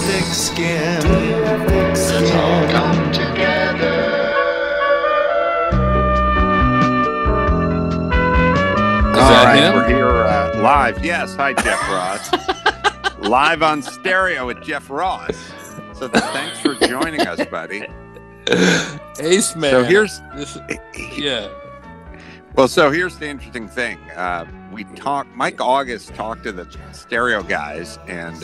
thick skin? Let's all come together. All right, we're here live. Yes, hi, Jeff Ross. Live on stereo with Jeff Ross. So thanks for joining us, buddy. Ace man. So here's Well, so here's the interesting thing. Mike August talked to the stereo guys, and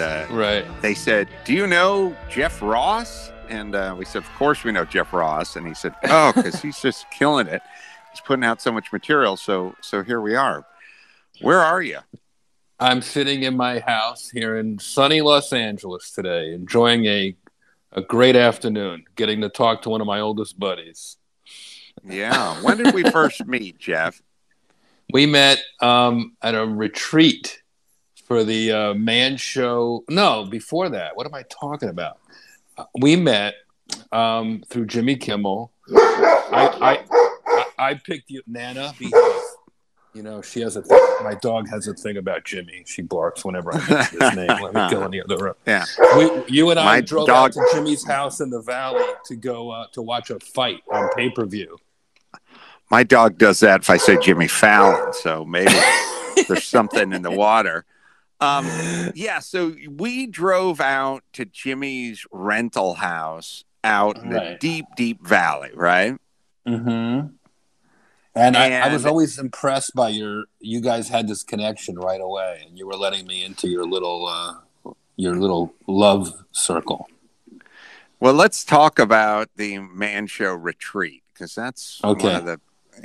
they said, "Do you know Jeff Ross?" And we said, "Of course we know Jeff Ross." And he said, "Oh, because he's just killing it. He's putting out so much material." So here we are. Where are you? I'm sitting in my house here in sunny Los Angeles today, enjoying a great afternoon, getting to talk to one of my oldest buddies. Yeah. When did we first meet, Jeff? We met at a retreat for the Man Show. No, before that. What am I talking about? We met through Jimmy Kimmel. I picked you, Nana, because you know she has a thing. My dog has a thing about Jimmy. She barks whenever I mention his name. Let me go in the other room. Yeah. You and I drove out to Jimmy's house in the valley to go to watch a fight on pay-per-view. My dog does that if I say Jimmy Fallon, so maybe there's something in the water. So we drove out to Jimmy's rental house out in the deep, deep valley, right? Mm-hmm. And I was always impressed by you guys had this connection right away, and you were letting me into your little love circle. Well, let's talk about the Man Show retreat, because that's one of the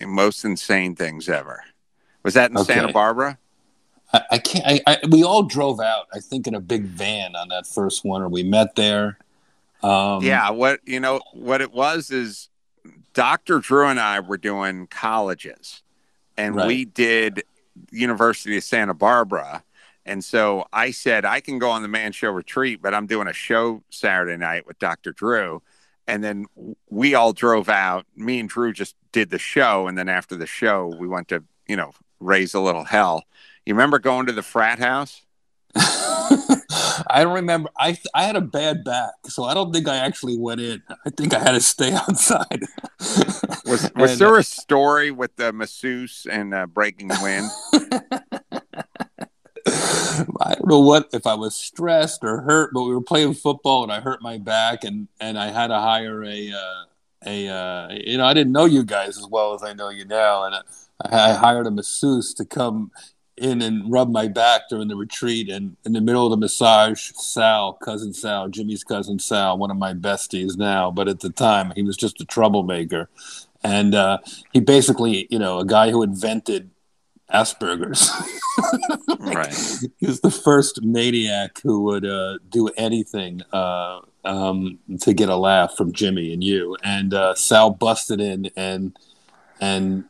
most insane things ever. Was that in Santa Barbara? I can't. We all drove out, I think, in a big van on that first one, or we met there. What it was is Dr. Drew and I were doing colleges, and we did University of Santa Barbara. And so I said, I can go on the Man Show retreat, but I'm doing a show Saturday night with Dr. Drew. And then we all drove out. Me and Drew just did the show. And then after the show, we went to, raise a little hell. You remember going to the frat house? I don't remember. I had a bad back, so I don't think I actually went in. I think I had to stay outside. Was there a story with the masseuse and breaking wind? I don't know if I was stressed or hurt, but we were playing football and I hurt my back, and I had to hire I didn't know you guys as well as I know you now, and I hired a masseuse to come in and rub my back during the retreat. And in the middle of the massage, cousin Sal, Jimmy's cousin Sal, one of my besties now, but at the time he was just a troublemaker, and he basically, a guy who invented Asperger's. He was the first maniac who would do anything to get a laugh from Jimmy and you. And Sal busted in and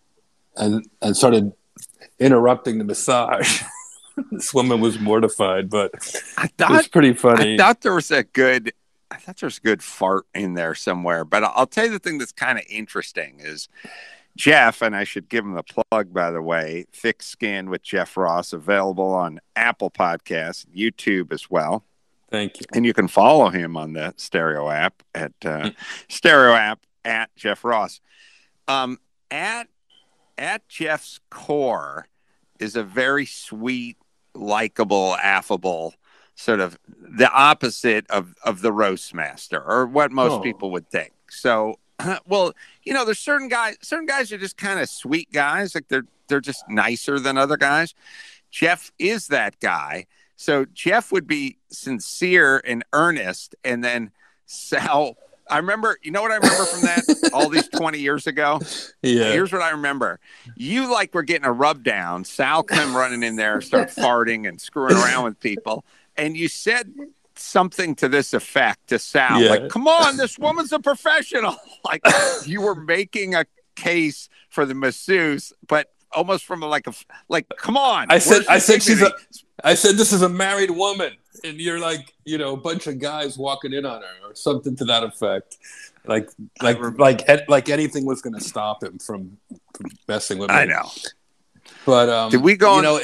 started interrupting the massage. This woman was mortified, but it was pretty funny. I thought there was a good fart in there somewhere. But I'll tell you the thing that's kind of interesting is Jeff, and I should give him the plug, by the way, Thick Skin with Jeff Ross, available on Apple Podcasts, YouTube as well. Thank you. And you can follow him on the Stereo app at Jeff Ross. At Jeff's core is a very sweet, likable, affable, sort of the opposite of the roast master, or what most people would think. So, well, there's certain guys are just kind of sweet guys. Like they're just nicer than other guys. Jeff is that guy. So Jeff would be sincere and earnest. And then Sal, I remember, what I remember from that all these 20 years ago? Yeah. Here's what I remember. You were getting a rub down. Sal come running in there, start farting and screwing around with people. And you said something to this effect to Sal, like, come on, this woman's a professional. Like you were making a case for the masseuse, but almost from come on. I said this is a married woman, and you're like, a bunch of guys walking in on her or something to that effect. Like anything was going to stop him from messing with me. I know. But did we go?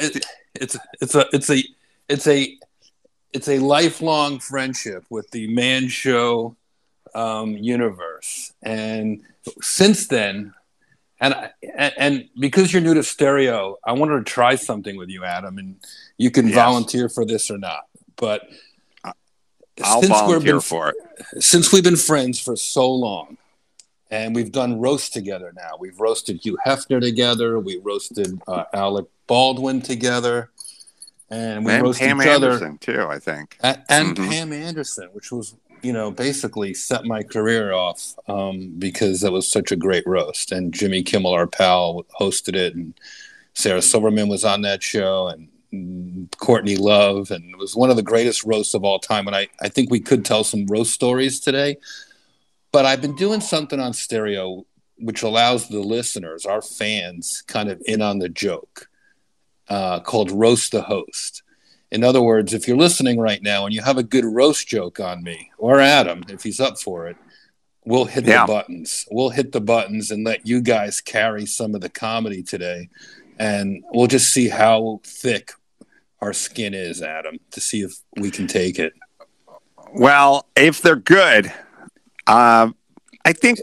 It's a it's a lifelong friendship with the Man Show universe, and since then, and because you're new to stereo, I wanted to try something with you, Adam, and you can volunteer for this or not. But I'll volunteer for it. Since we've been friends for so long, and we've done roast together now. We've roasted Hugh Hefner together. We roasted Alec Baldwin together. And we roasted Pam each other. Anderson, too, I think. And Pam Anderson, which was, basically set my career off because that was such a great roast. And Jimmy Kimmel, our pal, hosted it. And Sarah Silverman was on that show. And Courtney Love. And it was one of the greatest roasts of all time. And I think we could tell some roast stories today. But I've been doing something on stereo which allows the listeners, our fans, kind of in on the joke, called Roast the Host. In other words, if you're listening right now and you have a good roast joke on me, or Adam, if he's up for it, we'll hit the buttons. We'll hit the buttons and let you guys carry some of the comedy today. And we'll just see how thick our skin is, Adam, to see if we can take it. Well, if they're good... I think,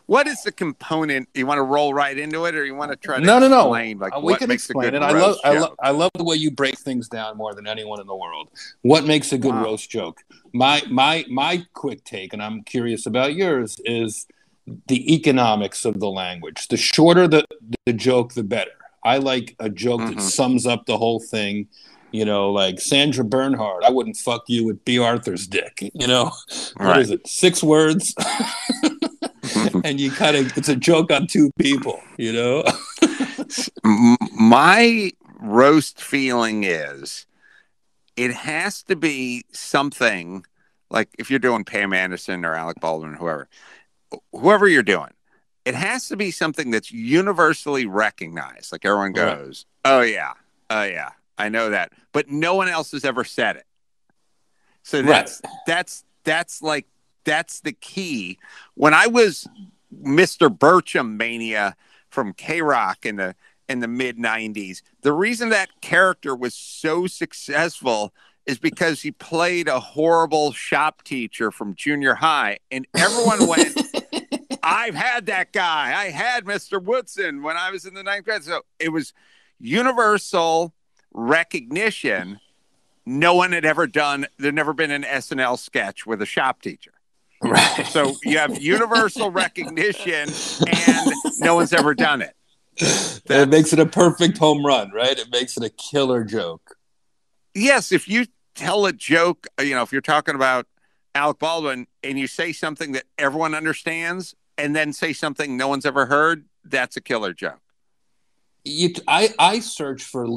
what is the component? You want to roll right into it, or you want to try to explain like we what can makes explain a good it. roast joke? I love the way you break things down more than anyone in the world. What makes a good roast joke? My quick take, and I'm curious about yours, is the economics of the language. The shorter the joke, the better. I like a joke that sums up the whole thing. Like Sandra Bernhard, I wouldn't fuck you with B. Arthur's dick. What is it? 6 words. And you it's a joke on 2 people, My roast feeling is it has to be something like if you're doing Pam Anderson or Alec Baldwin or whoever you're doing, it has to be something that's universally recognized. Like everyone goes, oh yeah, I know that, but no one else has ever said it. So that's the key. When I was Mr. Burcham mania from K-Rock in the mid 90s, the reason that character was so successful is because he played a horrible shop teacher from junior high, and everyone went, I've had that guy. I had Mr. Woodson when I was in the 9th grade. So it was universal recognition. No one had ever done, there'd never been an SNL sketch with a shop teacher. Right. So you have universal recognition and no one's ever done it. That makes it a perfect home run, right? It makes it a killer joke. Yes. If you tell a joke, if you're talking about Alec Baldwin and you say something that everyone understands and then say something no one's ever heard, that's a killer joke. I search for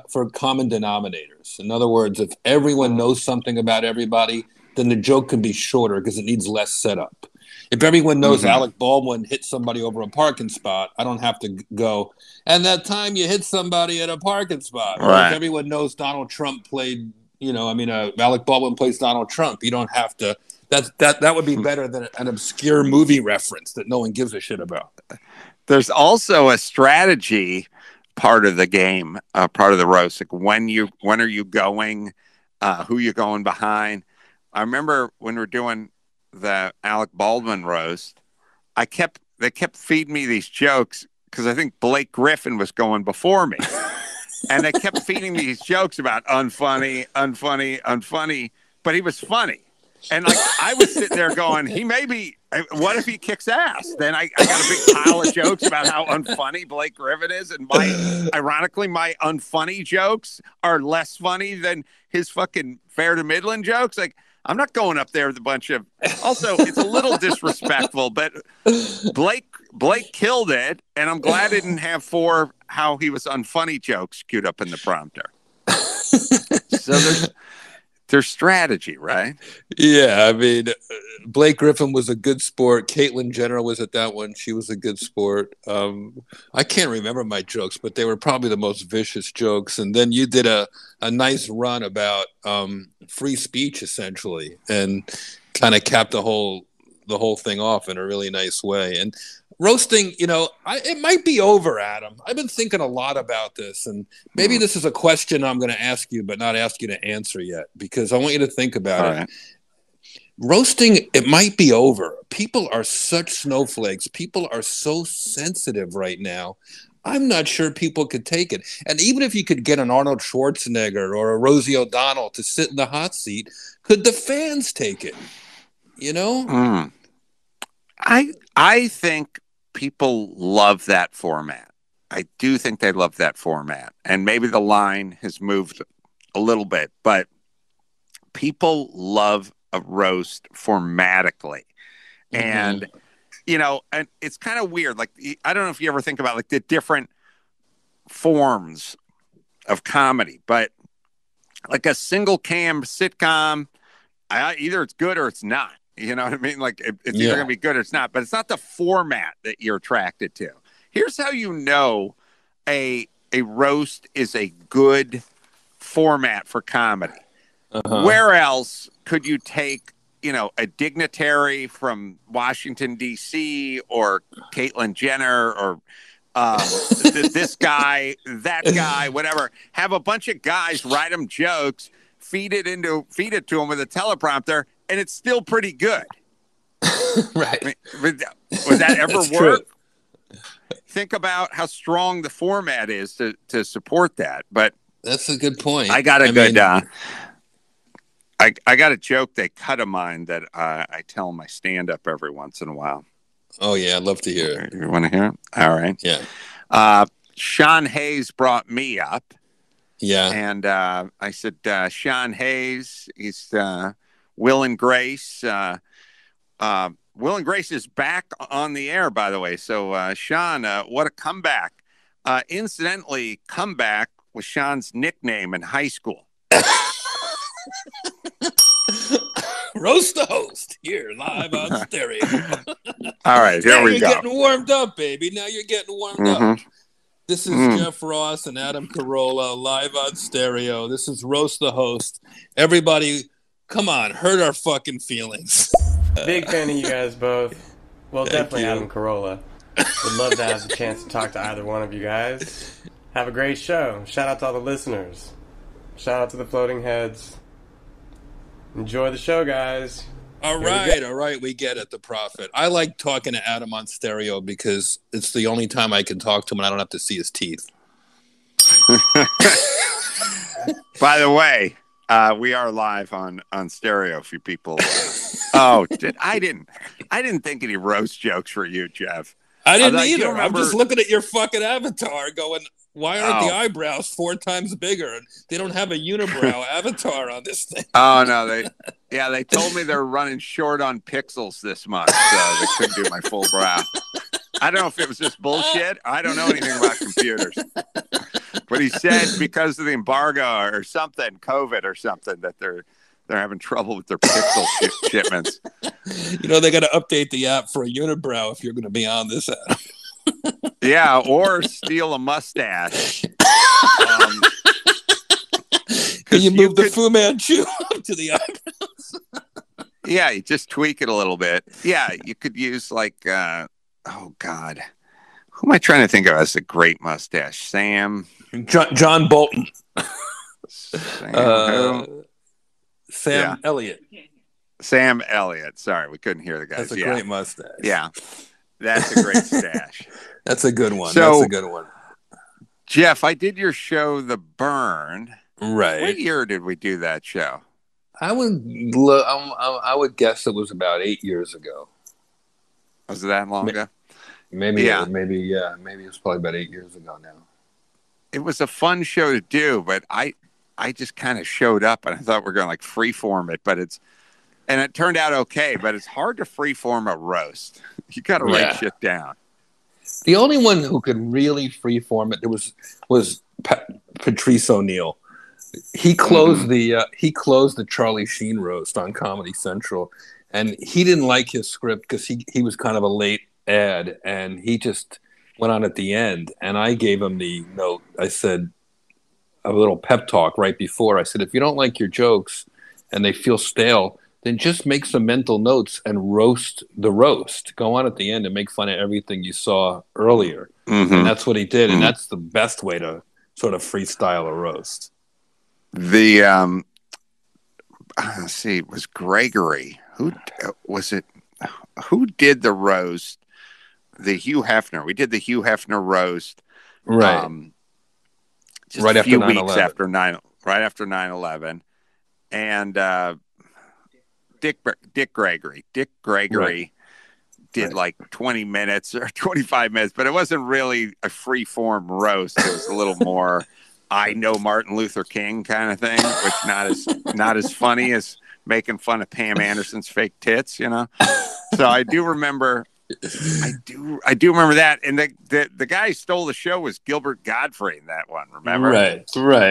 for common denominators. In other words, if everyone knows something about everybody, then the joke can be shorter because it needs less setup. If everyone knows Alec Baldwin hit somebody over a parking spot, I don't have to go, and that time you hit somebody at a parking spot. Right. If everyone knows Donald Trump played, Alec Baldwin plays Donald Trump, you don't have to. That would be better than an obscure movie reference that no one gives a shit about. There's also a strategy part of the game, part of the roast. Like when are you going, who you're going behind. I remember when we were doing the Alec Baldwin roast, they kept feeding me these jokes because I think Blake Griffin was going before me. And they kept feeding me these jokes about unfunny, but he was funny. And like I was sitting there going, what if he kicks ass? Then I got a big pile of jokes about how unfunny Blake Griffin is. And ironically, my unfunny jokes are less funny than his fucking fair to middling jokes. Like, I'm not going up there with a bunch of, also it's a little disrespectful, but Blake killed it. And I'm glad I didn't have 4 how he was unfunny jokes queued up in the prompter. So there's strategy, right? Yeah, I mean, Blake Griffin was a good sport. Caitlyn Jenner was at that one. She was a good sport. I can't remember my jokes, but they were probably the most vicious jokes. And then you did a nice run about free speech, essentially, and kind of capped the whole thing off in a really nice way. And roasting, it might be over, Adam. I've been thinking a lot about this, and maybe this is a question I'm going to ask you, but not ask you to answer yet, because I want you to think about it. Right. Roasting, it might be over. People are such snowflakes. People are so sensitive right now. I'm not sure people could take it. And even if you could get an Arnold Schwarzenegger or a Rosie O'Donnell to sit in the hot seat, could the fans take it? I think people love that format. I do think they love that format. And maybe the line has moved a little bit, but people love a roast formatically. And, and it's kind of weird. Like, I don't know if you ever think about like the different forms of comedy, but like a single cam sitcom, either it's good or it's not. You know what I mean? Like it's either going to be good or it's not, but it's not the format that you're attracted to. Here's how you know a roast is a good format for comedy. Where else could you take, a dignitary from Washington, D.C. or Caitlyn Jenner or this guy, that guy, whatever, have a bunch of guys write them jokes, feed it to them with a teleprompter, and it's still pretty good. Right. I mean, would that ever work? True. Think about how strong the format is to support that. But that's a good point. I got I got a joke they cut of mine that I tell my stand-up every once in a while. Oh, yeah. I'd love to hear it. You want to hear it? All right. Yeah. Sean Hayes brought me up. Yeah. And I said, Sean Hayes, he's Will and Grace. Will and Grace is back on the air, by the way. So, Sean, what a comeback. Incidentally, comeback was Sean's nickname in high school. Roast the host here live on stereo. All right, here we go. You're getting warmed up, baby. Now you're getting warmed up. This is Jeff Ross and Adam Carolla live on stereo. This is Roast the Host. Everybody, come on, hurt our fucking feelings. Big fan of you guys both. Well, definitely Adam Carolla. Would love to have the chance to talk to either one of you guys. Have a great show. Shout out to all the listeners. Shout out to the floating heads. Enjoy the show, guys. All right. We get it, the prophet. I like talking to Adam on stereo because it's the only time I can talk to him and I don't have to see his teeth. By the way, we are live on stereo for people. I didn't think any roast jokes for you, Jeff. I didn't either. I'm just looking at your fucking avatar going, why aren't the eyebrows 4 times bigger? They don't have a unibrow avatar on this thing. Oh, no. They told me they're running short on pixels this month, so they couldn't do my full brow. I don't know if it was just bullshit. I don't know anything about computers. But he said because of the embargo or something, COVID or something, that they're having trouble with their pixel shipments. They got to update the app for a unibrow if you're going to be on this app. Yeah, or steal a mustache. Can you move the Fu Manchu up to the eyebrows? Yeah, you just tweak it a little bit. Yeah, you could use like, oh God, who am I trying to think of as a great mustache? Sam? John Bolton. Sam Elliott. Sam Elliott. Sorry, we couldn't hear the guys. That's a great mustache. Yeah, that's a great stash. That's a good one. So, that's a good one. Jeff, I did your show, The Burn. Right. What year did we do that show? I would guess it was about 8 years ago. Was it that long ago? Maybe it was probably about 8 years ago now. It was a fun show to do, but I just kind of showed up and I thought we're going to like freeform it, and it turned out okay, but it's hard to freeform a roast. You got to write shit down. The only one who could really freeform it was Patrice O'Neill. He closed the Charlie Sheen roast on Comedy Central, and he didn't like his script because he was kind of a late ad, and he just went on at the end. And I gave him the note. I said a little pep talk right before. I said, if you don't like your jokes and they feel stale, then just make some mental notes and roast the roast. Go on at the end and make fun of everything you saw earlier. And that's what he did. And that's the best way to sort of freestyle a roast. The let's see, it was Gregory. Who was it? Who did the roast? The Hugh Hefner. We did the Hugh Hefner roast, right? Just right a few weeks after right after 9/11, and Dick Gregory. Dick Gregory did like 20 minutes or 25 minutes, but it wasn't really a free form roast. It was a little more. I know Martin Luther King kind of thing, which not as funny as making fun of Pam Anderson's fake tits, you know. So I do remember that, and the guy who stole the show was Gilbert Gottfried in that one. Remember? Right.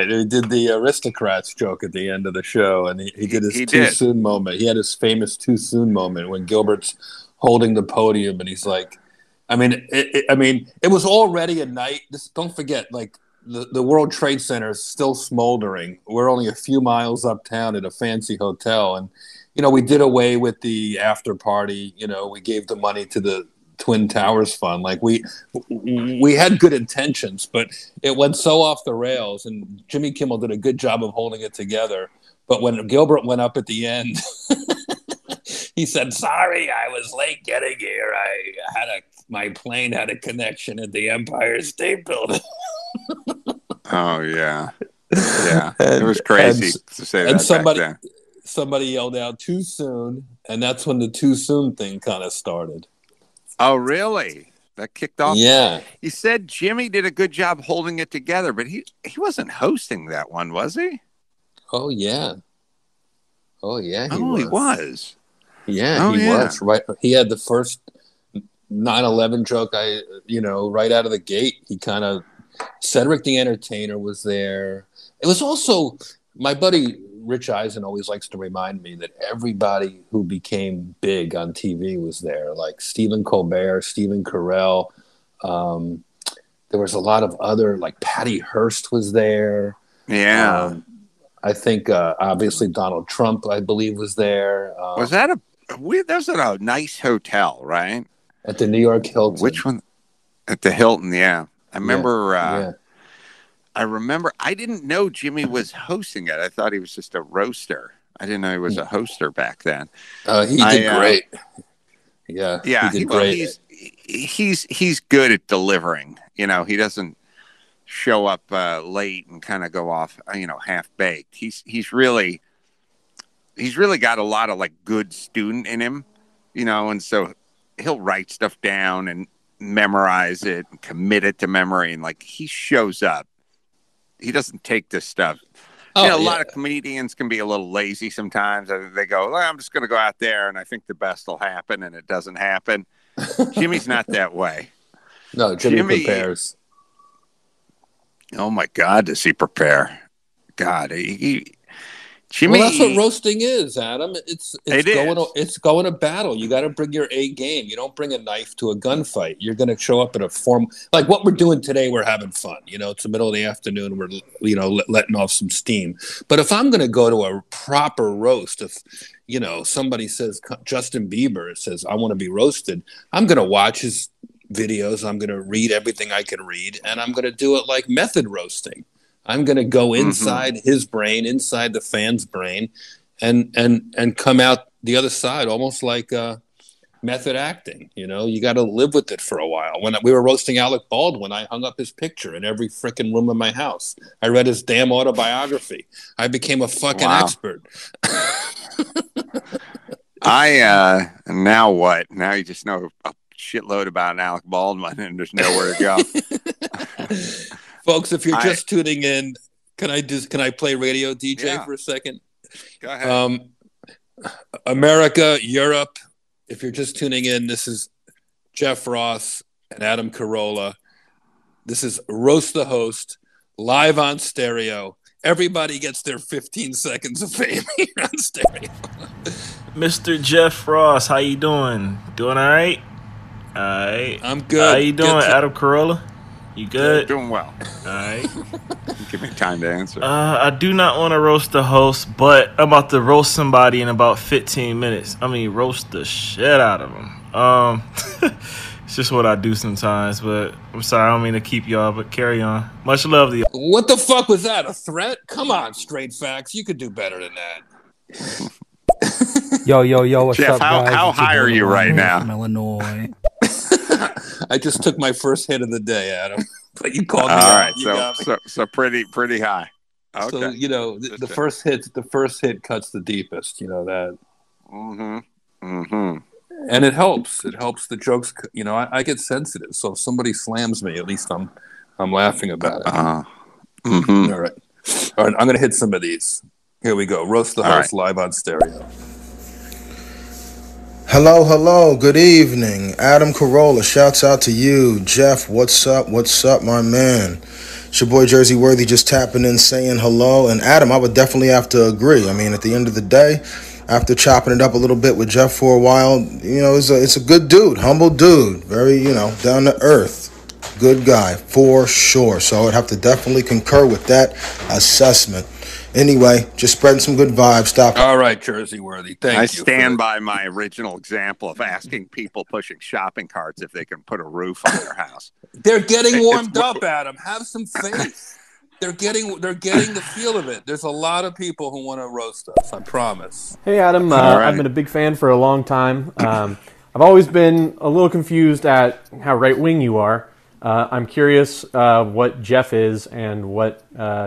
He did the aristocrats joke at the end of the show, and he did his too soon moment. He had his famous too soon moment when Gilbert's holding the podium, and he's like, it was already a night. Just don't forget, like. The World Trade Center is still smoldering. We're only a few miles uptown at a fancy hotel. And, you know, we did away with the after party. You know, we gave the money to the Twin Towers Fund. Like, we had good intentions, but it went so off the rails. And Jimmy Kimmel did a good job of holding it together. But when Gilbert went up at the end, he said, "Sorry, I was late getting here. My plane had a connection at the Empire State Building." Oh yeah, it was crazy to say that. And somebody yelled out "too soon," and that's when the "too soon" thing kind of started. Oh really? That kicked off. Yeah. He said Jimmy did a good job holding it together, but he wasn't hosting that one, was he? Oh yeah. He was. Yeah, he was. Right. He had the first 9/11 joke. Right out of the gate, he kind of. Cedric the Entertainer was there. It was also my buddy Rich Eisen always likes to remind me that everybody who became big on TV was there, like Stephen Colbert, Stephen Carell. There was a lot of other, like Patty Hearst was there. Yeah. I think obviously Donald Trump, I believe, was there. Was that a nice hotel, right? At the New York Hilton. Which one? At the Hilton, yeah. I remember. I remember. I didn't know Jimmy was hosting it. I thought he was just a roaster. I didn't know he was a hoster back then. He did great. Yeah. He did great. He's good at delivering. You know, he doesn't show up late and kind of go off. Half baked. He's really got a lot of like good student in him. You know, and so he'll write stuff down and memorize it and commit it to memory, and like he shows up. He doesn't take this stuff. A lot of comedians can be a little lazy sometimes. They go, "I'm just going to go out there and I think the best will happen," and it doesn't happen. Jimmy's not that way. No, Jimmy prepares. Oh my God, does he prepare? God, Jimmy. Well, that's what roasting is, Adam. It's going to battle. You got to bring your A game. You don't bring a knife to a gunfight. You're going to show up in a form like what we're doing today. We're having fun. You know, it's the middle of the afternoon. We're letting off some steam. But if I'm going to go to a proper roast, if somebody says Justin Bieber says I want to be roasted, I'm going to watch his videos. I'm going to read everything I can read, and I'm going to do it like method roasting. I'm going to go inside his brain, inside the fan's brain, and come out the other side, almost like method acting. You know, you got to live with it for a while. When we were roasting Alec Baldwin, I hung up his picture in every freaking room of my house. I read his damn autobiography. I became a fucking expert. Now what? Now you just know a shitload about Alec Baldwin, and there's nowhere to go. Folks, if you're just tuning in, can I play radio DJ for a second? Go ahead. America, Europe. If you're just tuning in, this is Jeff Ross and Adam Carolla. This is Roast the Host, live on stereo. Everybody gets their 15 seconds of fame here on stereo. Mr. Jeff Ross, how you doing? Doing all right? All right. I'm good. How you doing, Adam Carolla? You good? Doing well. All right. Give me time to answer. I do not want to roast the host, but I'm about to roast somebody in about 15 minutes. I mean, roast the shit out of them. It's just what I do sometimes, but I'm sorry, I don't mean to keep y'all, but carry on. Much love to you. What the fuck was that? A threat? Come on, straight facts. You could do better than that. Yo, what's Jeff, up, guys? how It's your high are boy you right Ryan now? From Illinois. I just took my first hit of the day, Adam. But you called me All out. right, You got me. so pretty high. Okay. So the first hit cuts the deepest. You know that. And it helps. It helps the jokes. I get sensitive. So if somebody slams me, at least I'm laughing about it. All right. I'm going to hit some of these. Here we go. Roast the host live on stereo. Hello. Good evening. Adam Carolla. Shouts out to you. Jeff, what's up, my man? It's your boy Jersey Worthy just tapping in saying hello. And Adam, I would definitely have to agree. I mean, at the end of the day, after chopping it up a little bit with Jeff for a while, it's a good dude, humble dude, very, down to earth. Good guy, for sure. So I'd have to definitely concur with that assessment. Anyway, just spreading some good vibes. Stop. All right, Jersey Worthy. Thank you. I stand by my original example of asking people pushing shopping carts if they can put a roof on their house. They're getting warmed up, Adam. Have some faith. They're getting the feel of it. There's a lot of people who want to roast us. I promise. Hey, Adam. I've been a big fan for a long time. I've always been a little confused at how right-wing you are. I'm curious what Jeff is and what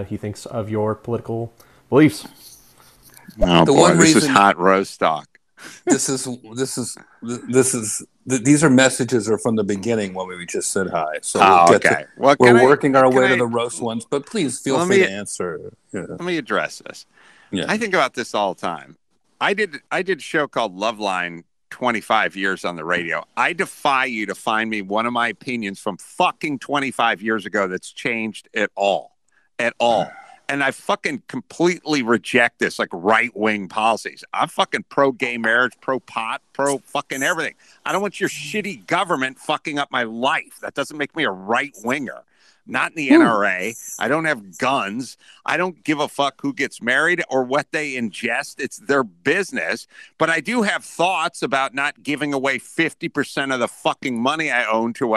he thinks of your political beliefs. Oh boy, this is hot roast talk. These are messages are from the beginning when we just said hi. So we're working our way to the roast ones, but please feel free to answer. Yeah. Let me address this. Yeah. I think about this all the time. I did a show called Loveline 25 years on the radio. I defy you to find me one of my opinions from fucking 25 years ago that's changed at all. And I fucking completely reject this, like, right-wing policies. I'm fucking pro-gay marriage, pro-pot, pro-fucking everything. I don't want your shitty government fucking up my life. That doesn't make me a right-winger. Not in the NRA. I don't have guns. I don't give a fuck who gets married or what they ingest. It's their business. But I do have thoughts about not giving away 50% of the fucking money I own to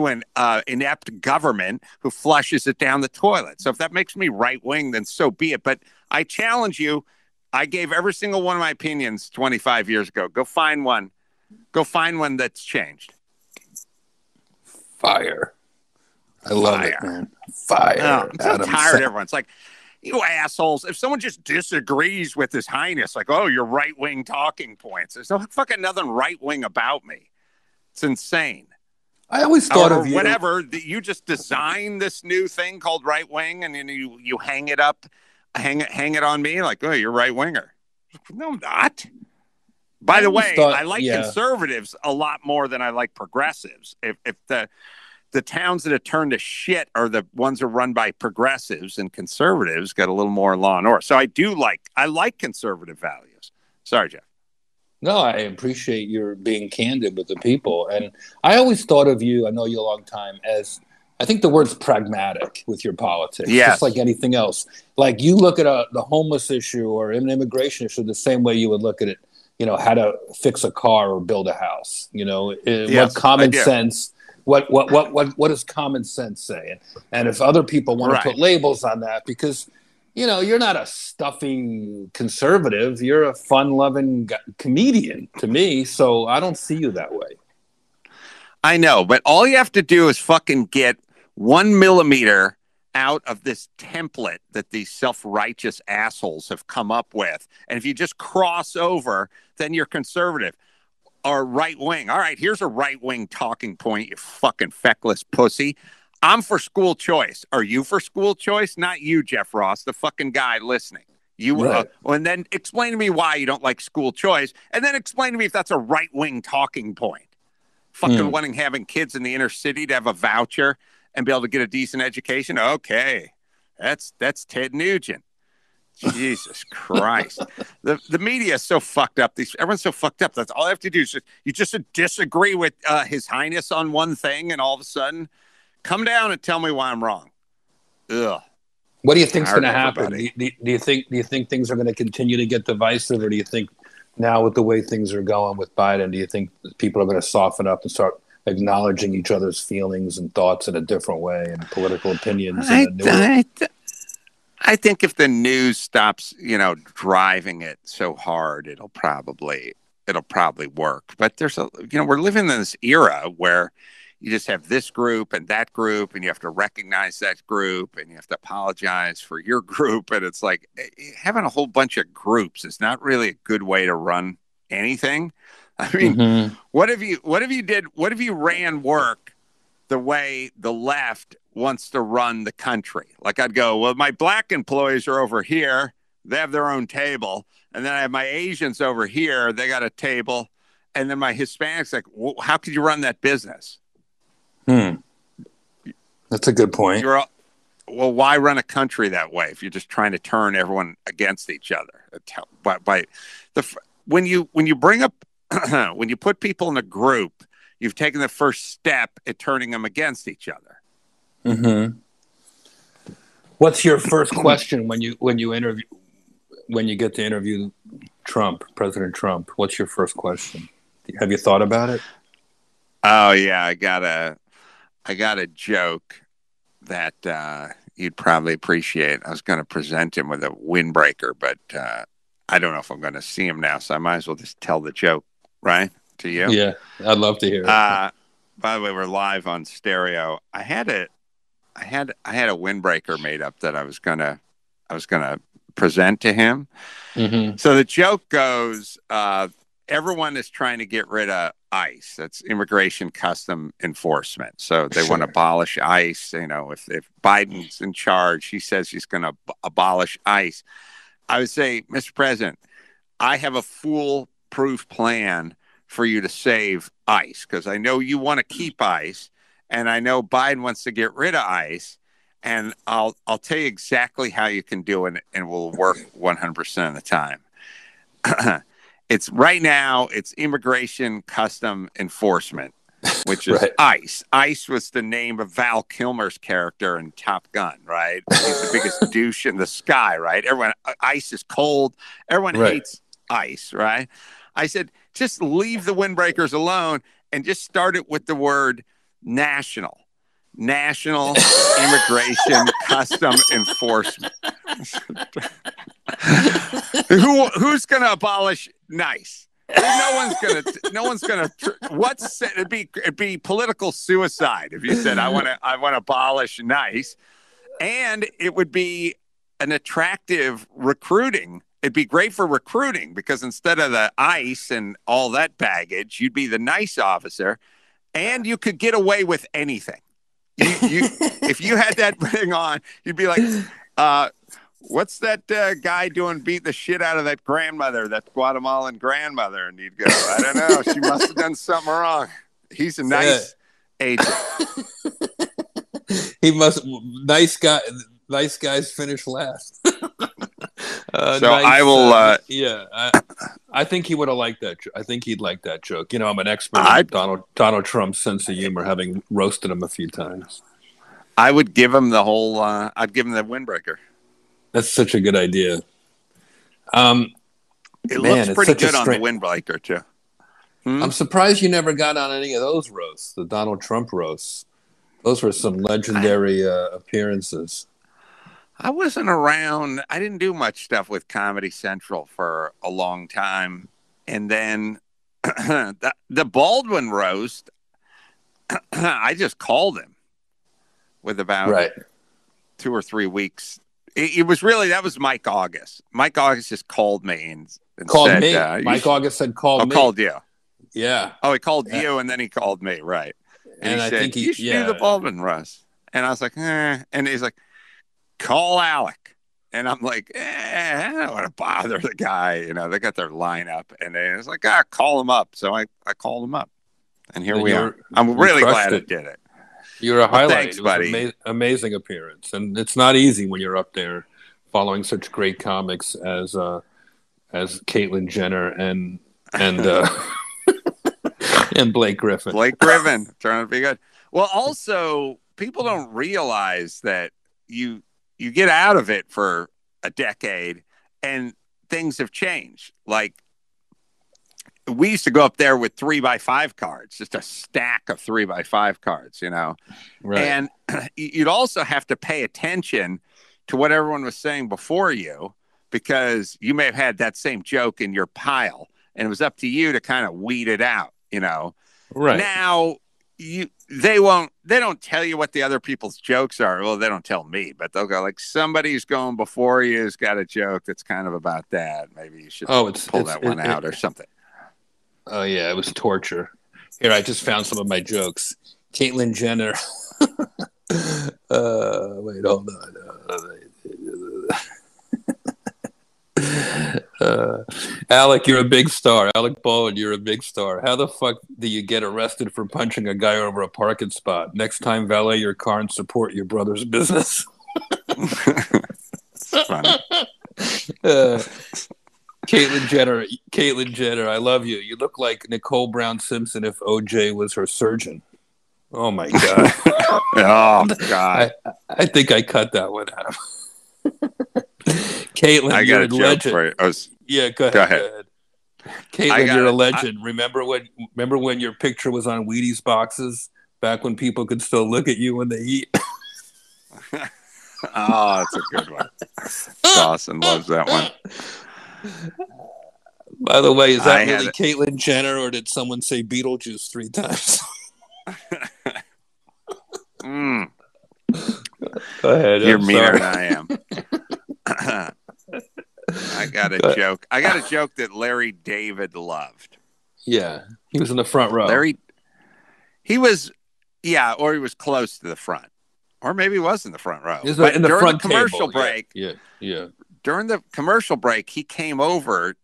an inept government who flushes it down the toilet. So if that makes me right-wing, then so be it. But I challenge you. I gave every single one of my opinions 25 years ago. Go find one. Go find one that's changed. Fire. I love it, man. Fire. Oh, I'm so tired of everyone. It's like, you assholes. If someone just disagrees with His Highness, like, oh, your right-wing talking points. There's no fucking nothing right-wing about me. It's insane. I always thought of you. Whatever, you just design this new thing called right wing, and then you hang it up, hang it on me like, oh, you're right winger. No, I'm not. By the way, I like conservatives a lot more than I like progressives. If the towns that have turned to shit are the ones that are run by progressives, and conservatives got a little more law and order. So I like conservative values. Sorry, Jeff. No, I appreciate your being candid with the people. And I always thought of you, I know you a long time, as I think the word's pragmatic with your politics, just like anything else. Like you look at the homeless issue or an immigration issue the same way you would look at it, how to fix a car or build a house. What common sense, what does common sense say? And if other people want to put labels on that, because you're not a stuffy conservative. You're a fun-loving comedian to me, so I don't see you that way. I know, but all you have to do is fucking get 1 millimeter out of this template that these self-righteous assholes have come up with. And if you just cross over, then you're conservative or right-wing. All right, here's a right-wing talking point, you fucking feckless pussy. I'm for school choice. Are you for school choice? Not you, Jeff Ross, the fucking guy listening. And then explain to me why you don't like school choice, and then explain to me if that's a right-wing talking point. Fucking having kids in the inner city to have a voucher and be able to get a decent education. Okay, that's Ted Nugent. Jesus Christ. The media is so fucked up. Everyone's so fucked up. That's all I have to do is you just disagree with His Highness on one thing, and all of a sudden Come down and tell me why I'm wrong. Ugh. What do you think's going to Hard happen? Do you think things are going to continue to get divisive, or do you think now with the way things are going with Biden, do you think people are going to soften up and start acknowledging each other's feelings and thoughts in a different way and political opinions? I think if the news stops, driving it so hard, it'll probably work. But we're living in this era where you just have this group and that group, and you have to recognize that group, and you have to apologize for your group. And it's like having a whole bunch of groups is not really a good way to run anything. I mean, what if you ran work the way the left wants to run the country? Like I'd go, well, my black employees are over here. They have their own table. And then I have my Asians over here. They got a table. And then my Hispanics, like, well, how could you run that business? That's a good point. Well, why run a country that way if you're just trying to turn everyone against each other? When you bring up when you put people in a group, you've taken the first step at turning them against each other. What's your first question when you get to interview President Trump? What's your first question? Have you thought about it? Oh yeah, I got a joke that you'd probably appreciate. I was going to present him with a windbreaker, but I don't know if I'm going to see him now, so I might as well just tell the joke, right, to you. Yeah, I'd love to hear it. By the way, we're live on stereo. I had a windbreaker made up that I was gonna present to him. So the joke goes, everyone is trying to get rid of ICE. That's Immigration Custom Enforcement. So they want to abolish ICE. If Biden's in charge, he says he's going to abolish ICE. I would say, Mr. President, I have a foolproof plan for you to save ICE, because I know you want to keep ICE, and I know Biden wants to get rid of ICE, and I'll tell you exactly how you can do it, and it will work 100% of the time. It's Immigration Custom Enforcement, which is right. ICE. ICE was the name of Val Kilmer's character in Top Gun, right? He's the biggest douche in the sky, right? ICE is cold. Everyone hates ICE, right? I said, just leave the windbreakers alone and just start it with the word national. National Immigration Custom Enforcement. Who's going to abolish NICE? No one's gonna. It'd be political suicide if you said I want to abolish NICE, and it would be an attractive recruiting. It'd be great for recruiting, because instead of the ICE and all that baggage, you'd be the NICE officer, and you could get away with anything. If you had that thing on, you'd be like, what's that guy doing beating the shit out of that grandmother, that Guatemalan grandmother? And you'd go, I don't know. She must have done something wrong. He's a nice agent. He must. Nice guy. Nice guys finish last. I will. I think he would have liked that. I think he'd like that joke. I'm an expert on Donald Trump's sense of humor, having roasted him a few times. I would give him the whole. I'd give him the windbreaker. That's such a good idea. It looks pretty good on the windbreaker too. I'm surprised you never got on any of those roasts, the Donald Trump roasts. Those were some legendary appearances. I wasn't around. I didn't do much stuff with Comedy Central for a long time. And then the Baldwin Roast, I just called him with about 2 or 3 weeks. It was that was Mike August. Mike August just called me and called said, me. Mike August said, called me. Called you. Yeah. Oh, he called you, and then he called me, right. And he said, you should do the Baldwin Roast. And I was like, And he's like, call Alec. And I'm like, I don't want to bother the guy. They got their lineup. And then it's like, call him up. So I called him up. And here we are. I'm really glad I did it. You're a highlight. Thanks, buddy. Amazing appearance. And it's not easy when you're up there following such great comics as Caitlyn Jenner and and Blake Griffin. Blake Griffin. Trying to be good. Well, also, people don't realize that you get out of it for a decade and things have changed. Like, we used to go up there with 3x5 cards, just a stack of 3x5 cards, you know. Right. And you'd also have to pay attention to what everyone was saying before you, because you may have had that same joke in your pile, and it was up to you to kind of weed it out, you know. Right. Now they don't tell you what the other people's jokes are. Well, they don't tell me, but they'll go like, somebody's going before you has got a joke that's kind of about that. Maybe you should pull that one out or something. Oh yeah, it was torture. Here, I just found some of my jokes. Caitlyn Jenner. Wait, hold on. Alec, you're a big star. Alec Baldwin, you're a big star. How the fuck do you get arrested for punching a guy over a parking spot? Next time, valet your car and support your brother's business. It's funny. Caitlyn Jenner, I love you. You look like Nicole Brown Simpson if OJ was her surgeon. Oh my god. Oh god. I think I cut that one out. Caitlyn, you're a legend. For you. Yeah, go ahead. Caitlyn, you're a legend. Remember when your picture was on Wheaties boxes back when people could still look at you when they eat? Oh, that's a good one. Dawson loves that one. By the way, is that really Caitlyn Jenner, or did someone say Beetlejuice 3 times? Go ahead. You're meaner than I am. I got a joke. I got a joke that Larry David loved. Yeah, he was in the front row. He was close to the front, or maybe he was in the front row. But in the during front the commercial table. break, yeah. During the commercial break, he came over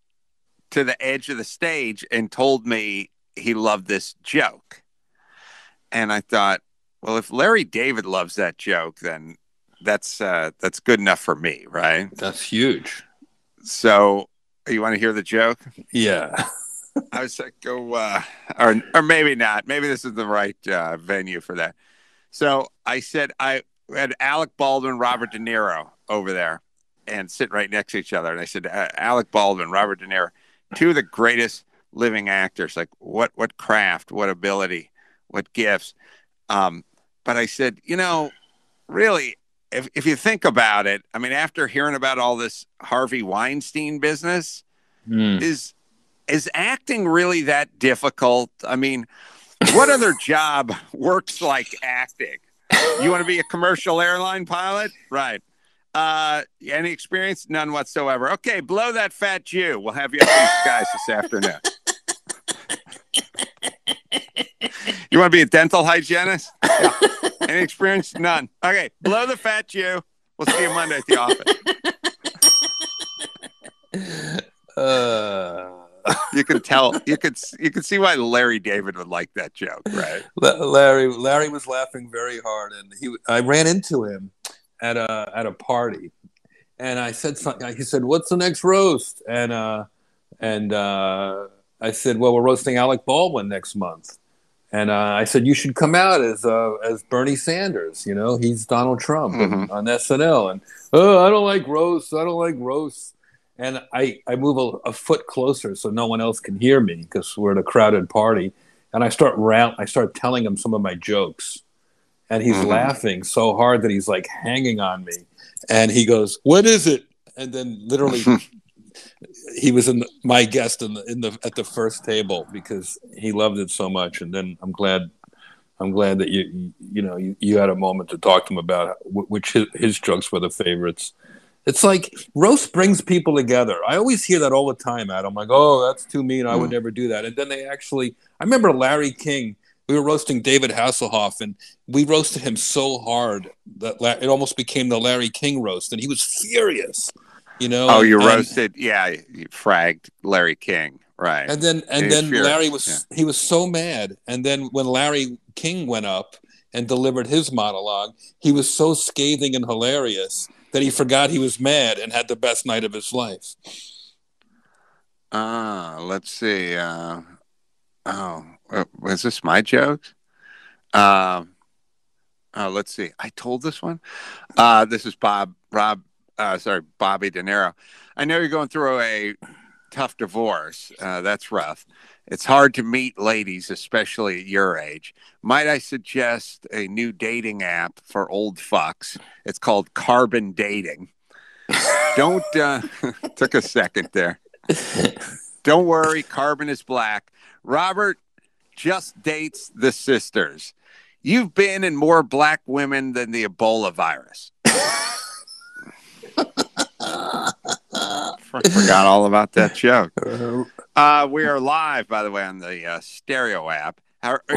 to the edge of the stage and told me he loved this joke. And I thought, well, if Larry David loves that joke, then that's good enough for me, right? That's huge. So, you want to hear the joke? Yeah. I was like, or maybe not. Maybe this is the right venue for that. So I said, I had Alec Baldwin, Robert De Niro over there and sitting right next to each other. And I said, Alec Baldwin, Robert De Niro, two of the greatest living actors. Like, what craft, what ability, what gifts. But I said, really, if you think about it, I mean, after hearing about all this Harvey Weinstein business, is acting really that difficult? I mean, what other job works like acting? You want to be a commercial airline pilot? Right. Any experience? None whatsoever. Okay, blow that fat Jew. We'll have you up in the skies this afternoon. You want to be a dental hygienist? Yeah. Any experience? None. Okay, blow the fat Jew. We'll see you Monday at the office. You can tell. You could see why Larry David would like that joke, right? Larry was laughing very hard, and I ran into him at a party, and I said something. He said, "What's the next roast?" And I said, "Well, we're roasting Alec Baldwin next month." And I said, "You should come out as Bernie Sanders. He's Donald Trump on SNL." And I don't like roasts. And I move a foot closer so no one else can hear me because we're at a crowded party. And I start telling him some of my jokes. And he's laughing so hard that he's like hanging on me. And he goes, "What is it?" And then literally he was my guest at the first table because he loved it so much. And then I'm glad that you had a moment to talk to him about which his jokes were the favorites. It's like roast brings people together. I always hear that all the time, Adam. I'm like, "Oh, that's too mean. I would never do that." And then I remember Larry King. We were roasting David Hasselhoff, and we roasted him so hard that it almost became the Larry King roast, and he was furious. Oh, you roasted? Yeah, you fragged Larry King, right? And then Larry was he was so mad. And then when Larry King went up and delivered his monologue, he was so scathing and hilarious that he forgot he was mad and had the best night of his life. Let's see. Was this my joke? Let's see. I told this one. This is Bobby De Niro. I know you're going through a tough divorce. That's rough. It's hard to meet ladies, especially at your age. Might I suggest a new dating app for old fucks? It's called Carbon Dating. Don't, took a second there. Don't worry, carbon is black. Robert just dates the sisters. You've been in more black women than the Ebola virus. Forgot all about that joke. We are live, by the way, on the stereo app. How's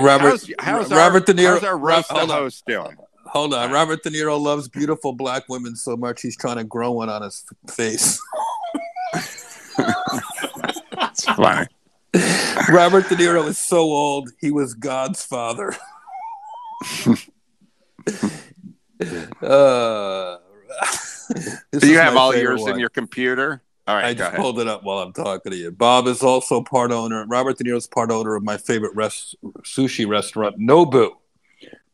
Robert De Niro? How's our roast host doing? Hold on. Robert De Niro loves beautiful black women so much he's trying to grow one on his face. It's funny. Robert De Niro is so old, he was God's father. Do you have all yours in your computer? All right, I just pulled it up while I'm talking to you. Bob is also part owner. Robert De Niro is part owner of my favorite sushi restaurant, Nobu.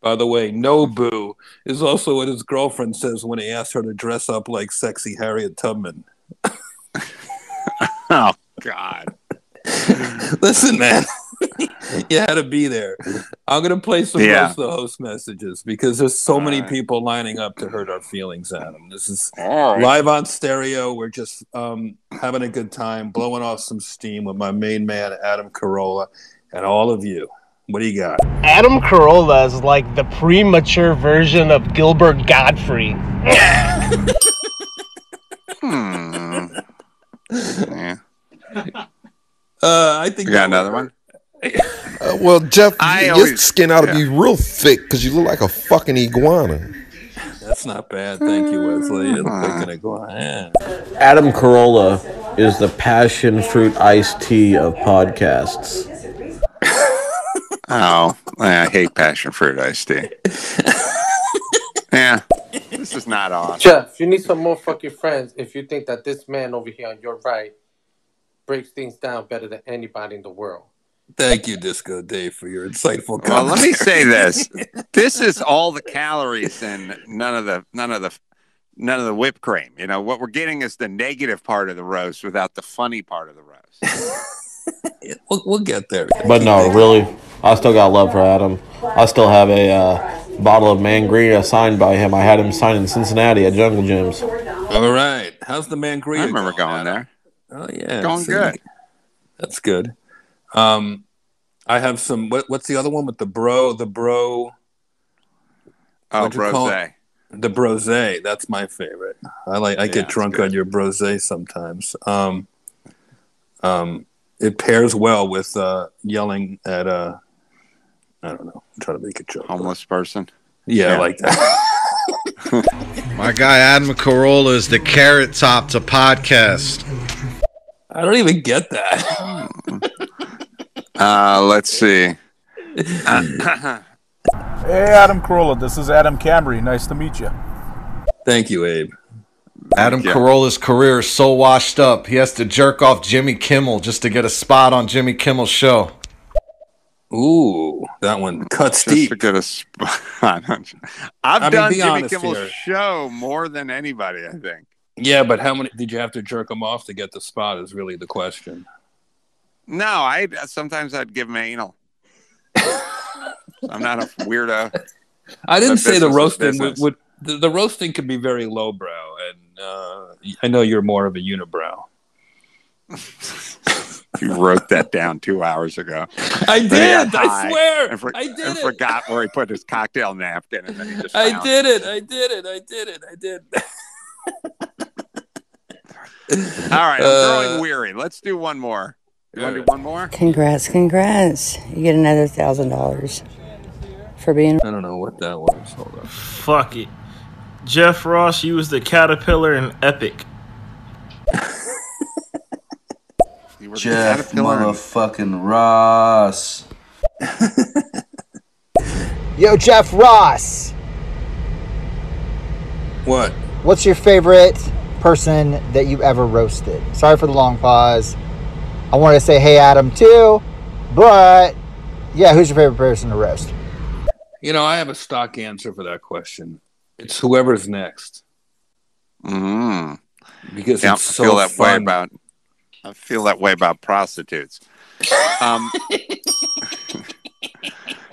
By the way, Nobu is also what his girlfriend says when he asks her to dress up like sexy Harriet Tubman. Oh, God. Listen, man. You had to be there. I'm going to play some Roast the Host messages because there's so many people lining up to hurt our feelings, Adam. This is live on stereo. We're just having a good time, blowing off some steam with my main man, Adam Carolla, and all of you. What do you got? Adam Carolla is like the premature version of Gilbert Gottfried. Yeah. I think you got another one. Well, Jeff, your skin ought to be real thick because you look like a fucking iguana. That's not bad. Thank you, Wesley. You look like an iguana. Adam Carolla is the passion fruit iced tea of podcasts. Oh, I hate passion fruit iced tea. Yeah, this is not awesome. Jeff, you need some more fucking friends if you think that this man over here on your right breaks things down better than anybody in the world. Thank you, Disco Dave, for your insightful comments. Well, let me say this: this is all the calories and none of the whipped cream. You know what we're getting is the negative part of the roast without the funny part of the roast. We'll get there. But no, really, I still got love for Adam. I still have a bottle of Mangria signed by him. I had him signed in Cincinnati at Jungle Gyms. All right, how's the Mangria? I remember going there. Oh yeah, going good. That's good. I have some. What's the other one with the bro? Oh, brose. The brose. That's my favorite. I get drunk on your brose sometimes. It pairs well with yelling at I don't know. I'm trying to make a joke. Homeless person. Yeah, I like that. My guy Adam Carolla is the carrot top to podcast. I don't even get that. Let's see. Hey, Adam Carolla. This is Adam Camry. Nice to meet you. Thank you, Abe. Adam Carolla's career is so washed up, he has to jerk off Jimmy Kimmel just to get a spot on Jimmy Kimmel's show. Ooh, that one cuts deep. To get a spot. I've done Jimmy Kimmel's show more than anybody, I think. Yeah, but how many did you have to jerk him off to get the spot is really the question. No, sometimes I'd give him anal. I'm not a weirdo. I didn't say the roasting would the roasting could be very lowbrow, and I know you're more of a unibrow. You wrote that down 2 hours ago. I did. I swear. I did and forgot where he put his cocktail napkin, and then he just. I did it. All right, I'm growing weary. Let's do one more. You want to do one more? Congrats. You get another $1,000 for being. I don't know what that was. Hold on. Fuck it. Jeff Ross used the caterpillar in Epic. Jeff motherfucking Ross. Yo, Jeff Ross. What? What's your favorite person that you ever roasted? Sorry for the long pause. I wanted to say hey Adam too, but yeah, who's your favorite person to roast? I have a stock answer for that question. It's whoever's next. Because Yeah, it's so fun. I feel that way about prostitutes.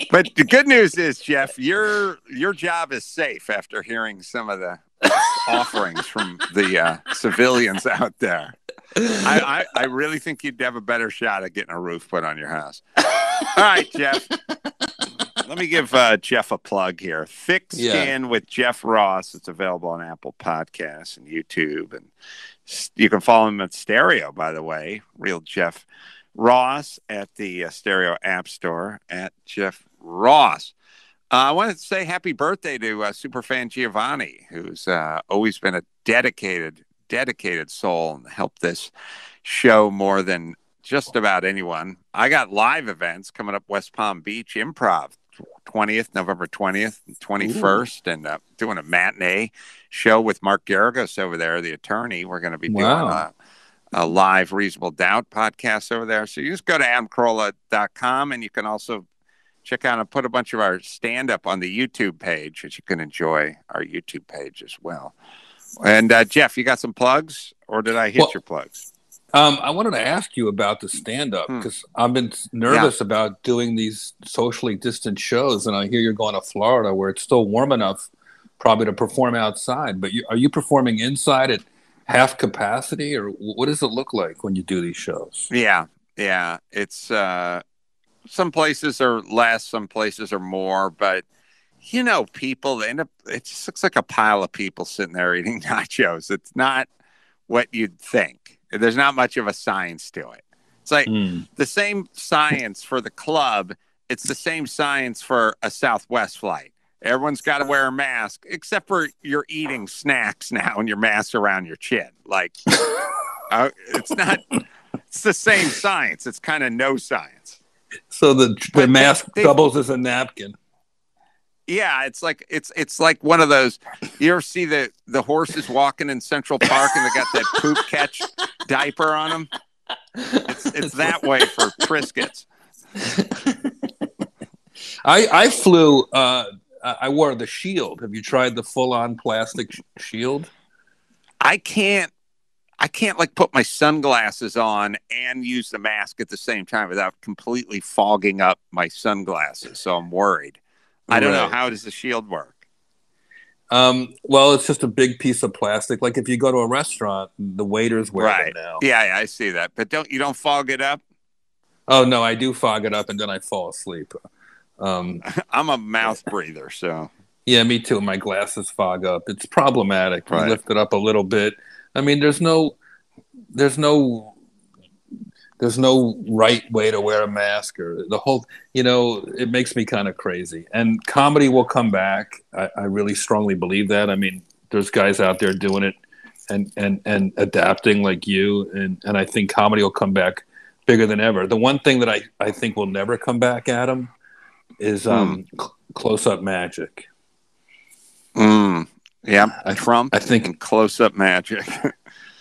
But the good news is, Jeff, your job is safe after hearing some of the offerings from the civilians out there. I really think you'd have a better shot at getting a roof put on your house. All right, Jeff. Let me give Jeff a plug here. Thick Skin with Jeff Ross. It's available on Apple Podcasts and YouTube. And you can follow him at Stereo, by the way. Real Jeff Ross at the Stereo App Store at Jeff Ross. I wanted to say happy birthday to superfan Giovanni, who's always been a dedicated soul and helped this show more than just about anyone. I got live events coming up West Palm Beach Improv, November 20th and 21st, and doing a matinee show with Mark Garagos over there, the attorney. We're going to be doing a live Reasonable Doubt podcast over there. So you just go to adamcarolla.com, and you can also check out and put a bunch of our stand-up on the YouTube page, which you can enjoy our YouTube page as well. And Jeff, you got some plugs, or did I hit your plugs? I wanted to ask you about the stand-up, because I've been nervous about doing these socially distant shows, and I hear you're going to Florida where it's still warm enough probably to perform outside. But are you performing inside at half capacity, or what does it look like when you do these shows? Yeah. It's some places are less, some places are more, but people, they end up, it just looks like a pile of people sitting there eating nachos. It's not what you'd think. There's not much of a science to it. It's like the same science for the club. It's the same science for a Southwest flight. Everyone's got to wear a mask, except for you're eating snacks now and your mask's around your chin. Like, it's the same science. It's kind of no science. So the mask doubles as a napkin. Yeah, it's like one of those. You ever see the horses walking in Central Park and they got that poop catch diaper on them? It's that way for Triscuits. I flew. I wore the shield. Have you tried the full-on plastic shield? I can't like put my sunglasses on and use the mask at the same time without completely fogging up my sunglasses. So I'm worried. I don't know. How does the shield work? Well, it's just a big piece of plastic. Like if you go to a restaurant, the waiters wear them now. Yeah, I see that. But you don't fog it up? Oh no, I do fog it up and then I fall asleep. I'm a mouth breather, so. Yeah, me too. My glasses fog up. It's problematic. You lift it up a little bit. I mean, there's no right way to wear a mask, or the whole, it makes me kind of crazy. And comedy will come back. I really strongly believe that. I mean, there's guys out there doing it and adapting like you. And I think comedy will come back bigger than ever. The one thing that I think will never come back, Adam, is close-up magic. Yeah, Trump. I think close-up magic.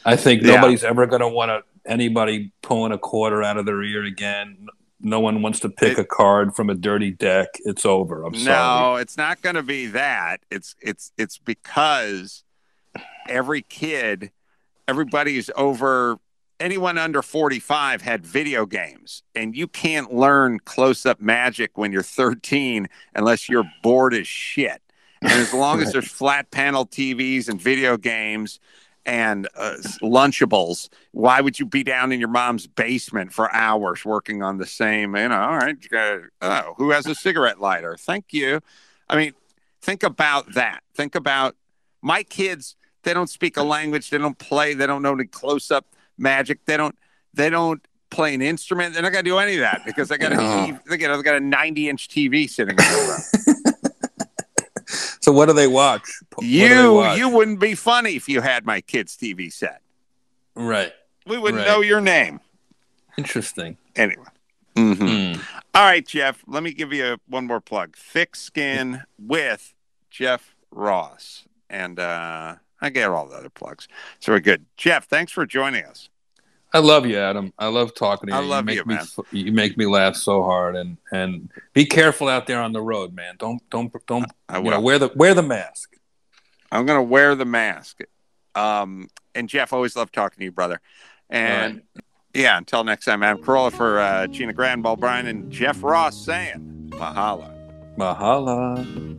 I think nobody's ever going to want anybody pulling a quarter out of their ear again. No one wants to pick a card from a dirty deck. It's over. I'm sorry. No, it's not going to be that. It's because everybody's over. Anyone under 45 had video games, and you can't learn close-up magic when you're 13 unless you're bored as shit. And as long as there's flat panel TVs and video games and Lunchables, why would you be down in your mom's basement for hours working on the same, all right, who has a cigarette lighter? Thank you. I mean, think about that. Think about my kids. They don't speak a language. They don't play. They don't know any close-up magic. They don't play an instrument. They're not going to do any of that because they got a 90-inch TV sitting in the room. So what do they watch? You wouldn't be funny if you had my kid's TV set. Right. We wouldn't know your name. Interesting. Anyway. All right, Jeff, let me give you one more plug. Thick Skin with Jeff Ross. And I get all the other plugs. So we're good. Jeff, thanks for joining us. I love you, Adam. I love talking to you. I love you, man. You make me laugh so hard, and be careful out there on the road, man. Don't. Wear the mask. I'm gonna wear the mask. And Jeff, always love talking to you, brother. And yeah, until next time, Adam Carolla for Gina Grand, Ball Bryan, and Jeff Ross saying, Mahala. Mahala.